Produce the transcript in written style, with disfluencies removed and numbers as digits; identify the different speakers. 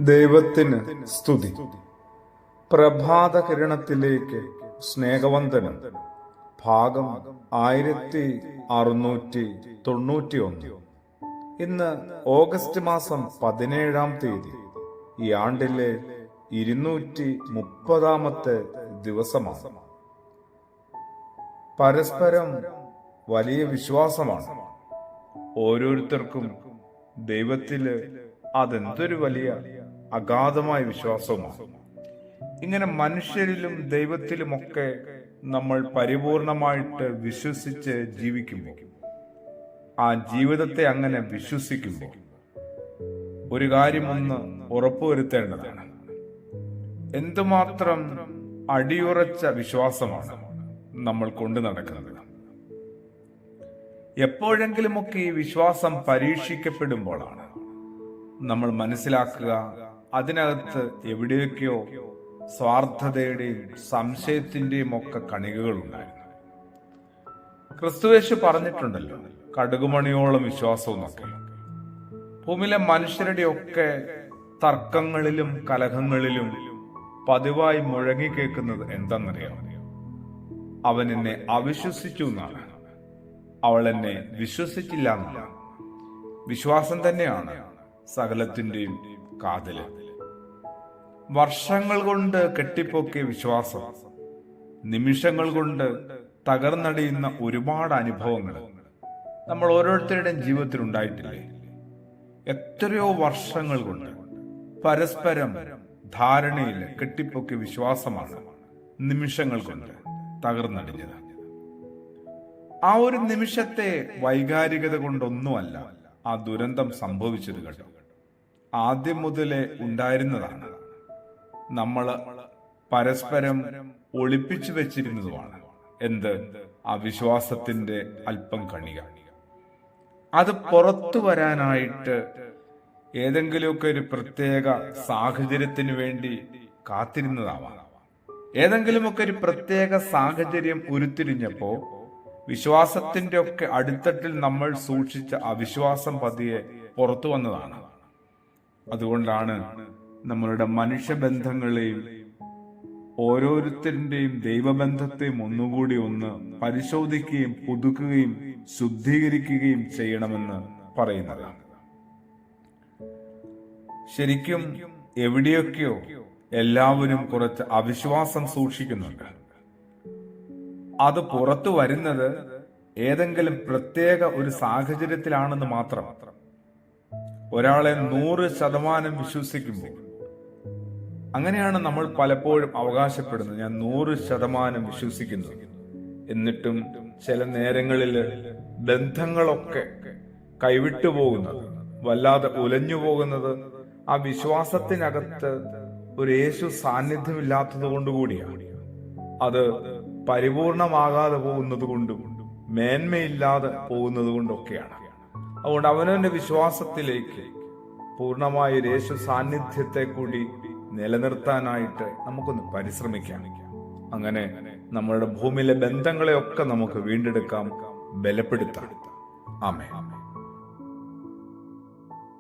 Speaker 1: ദൈവത്തിന് സ്തുതി. പ്രഭാത കിരണത്തിലേക്ക് സ്നേഹവന്ദനം. ഭാഗം 1691. ഇന്ന് ഓഗസ്റ്റ് മാസം 17-ാം തീയതി. ഈ ആണ്ടിലെ 230-ാമത്തെ ദിവസമാണ്. പരസ്പരം വലിയ വിശ്വാസമാണ്. ഓരോരുത്തർക്കും ദൈവത്തില് അതെന്തൊരു വലിയ അഗാധമായ വിശ്വാസവുമാണ്. ഇങ്ങനെ മനുഷ്യരിലും ദൈവത്തിലുമൊക്കെ നമ്മൾ പരിപൂർണമായിട്ട് വിശ്വസിച്ച് ജീവിക്കുമ്പോൾ, ആ ജീവിതത്തെ അങ്ങനെ വിശ്വസിക്കുമ്പോൾ ഒരു കാര്യം ഒന്ന് ഉറപ്പുവരുത്തേണ്ടതാണ്. എന്തുമാത്രം അടിയുറച്ച വിശ്വാസമാണ് നമ്മൾ കൊണ്ടു നടക്കുന്നത്. എപ്പോഴെങ്കിലുമൊക്കെ ഈ വിശ്വാസം പരീക്ഷിക്കപ്പെടുമ്പോഴാണ് നമ്മൾ മനസ്സിലാക്കുക, അതിനകത്ത് എവിടെയൊക്കെയോ സ്വാർത്ഥതയുടെയും സംശയത്തിന്റെയും ഒക്കെ കണികകളുണ്ടായിരുന്നു. ക്രിസ്തുയേശു പറഞ്ഞിട്ടുണ്ടല്ലോ, കടുകുമണിയോളം വിശ്വാസവും ഒക്കെ. ഭൂമിയിലെ മനുഷ്യരുടെ ഒക്കെ തർക്കങ്ങളിലും കലഹങ്ങളിലും പതിവായി മുഴങ്ങിക്കേൾക്കുന്നത് എന്തെന്നറിയാം? അവൻ എന്നെ അവിശ്വസിച്ചു എന്നാണ്, അവൾ എന്നെ വിശ്വസിച്ചില്ല എന്നല്ല. വിശ്വാസം തന്നെയാണ് സകലത്തിന്റെയും കാതല്. വർഷങ്ങൾ കൊണ്ട് കെട്ടിപ്പൊക്കിയ വിശ്വാസം നിമിഷങ്ങൾ കൊണ്ട് തകർന്നടിയുന്ന ഒരുപാട് അനുഭവങ്ങൾ നമ്മൾ ഓരോരുത്തരുടെയും ജീവിതത്തിൽ ഉണ്ടായിട്ടില്ലേ? എത്രയോ വർഷങ്ങൾ കൊണ്ട് പരസ്പരം ധാരണയിൽ കെട്ടിപ്പൊക്കിയ വിശ്വാസമാണ് നിമിഷങ്ങൾ കൊണ്ട് തകർന്നടിഞ്ഞത്. ആ ഒരു നിമിഷത്തെ വൈകാരികത കൊണ്ടൊന്നുമല്ല ആ ദുരന്തം സംഭവിച്ചത് കേട്ടോ. ആദ്യം മുതലേ ഉണ്ടായിരുന്നതാണ്. നമ്മൾ പരസ്പരം ഒളിപ്പിച്ചു വെച്ചിരുന്നതുമാണ്. എന്ത്? ആ വിശ്വാസത്തിന്റെ അല്പം കണിക. അത് പുറത്തു വരാനായിട്ട് ഏതെങ്കിലുമൊക്കെ ഒരു പ്രത്യേക സാഹചര്യത്തിന് വേണ്ടി കാത്തിരുന്നതാവാം. ഏതെങ്കിലുമൊക്കെ ഒരു പ്രത്യേക സാഹചര്യം ഉരുത്തിരിഞ്ഞപ്പോ വിശ്വാസത്തിന്റെ ഒക്കെ അടിത്തട്ടിൽ നമ്മൾ സൂക്ഷിച്ച അവിശ്വാസം പതിയെ പുറത്തു വന്നതാണ്. അതുകൊണ്ടാണ് നമ്മളുടെ മനുഷ്യബന്ധങ്ങളെയും ഓരോരുത്തരുടെയും ദൈവബന്ധത്തെയും ഒന്നുകൂടി ഒന്ന് പരിശോധിക്കുകയും പുതുക്കുകയും ശുദ്ധീകരിക്കുകയും ചെയ്യണമെന്ന് പറയുന്നത്. ശരിക്കും എവിടെയൊക്കെയോ എല്ലാവരും കുറച്ച് അവിശ്വാസം സൂക്ഷിക്കുന്നുണ്ട്. അത് പുറത്തു വരുന്നത് ഏതെങ്കിലും പ്രത്യേക ഒരു സാഹചര്യത്തിലാണെന്ന് മാത്രം. ഒരാളെ 100% വിശ്വസിക്കുമ്പോൾ, അങ്ങനെയാണ് നമ്മൾ പലപ്പോഴും അവകാശപ്പെടുന്നത്, ഞാൻ 100% വിശ്വസിക്കുന്നു. എന്നിട്ടും ചില നേരങ്ങളിൽ ബന്ധങ്ങളൊക്കെ കൈവിട്ടു പോകുന്നത്, വല്ലാതെ ഉലഞ്ഞു പോകുന്നത് ആ വിശ്വാസത്തിനകത്ത് ഒരു യേശു സാന്നിധ്യമില്ലാത്തത് കൊണ്ടുകൂടിയാണ്. അത് പരിപൂർണമാകാതെ പോകുന്നത് കൊണ്ടും മേന്മയില്ലാതെ പോകുന്നത് കൊണ്ടൊക്കെയാണ്. അതുകൊണ്ട് അവനവന്റെ വിശ്വാസത്തിലേക്ക് പൂർണ്ണമായ യേശു സാന്നിധ്യത്തെ കൂടി നിലനിർത്താനായിട്ട് നമുക്കൊന്ന് പരിശ്രമിക്കാം. അങ്ങനെ നമ്മളുടെ ഭൂമിയിലെ ബന്ധങ്ങളെയൊക്കെ നമുക്ക് വീണ്ടെടുക്കാം, ബലപ്പെടുത്താം. ആമേൻ.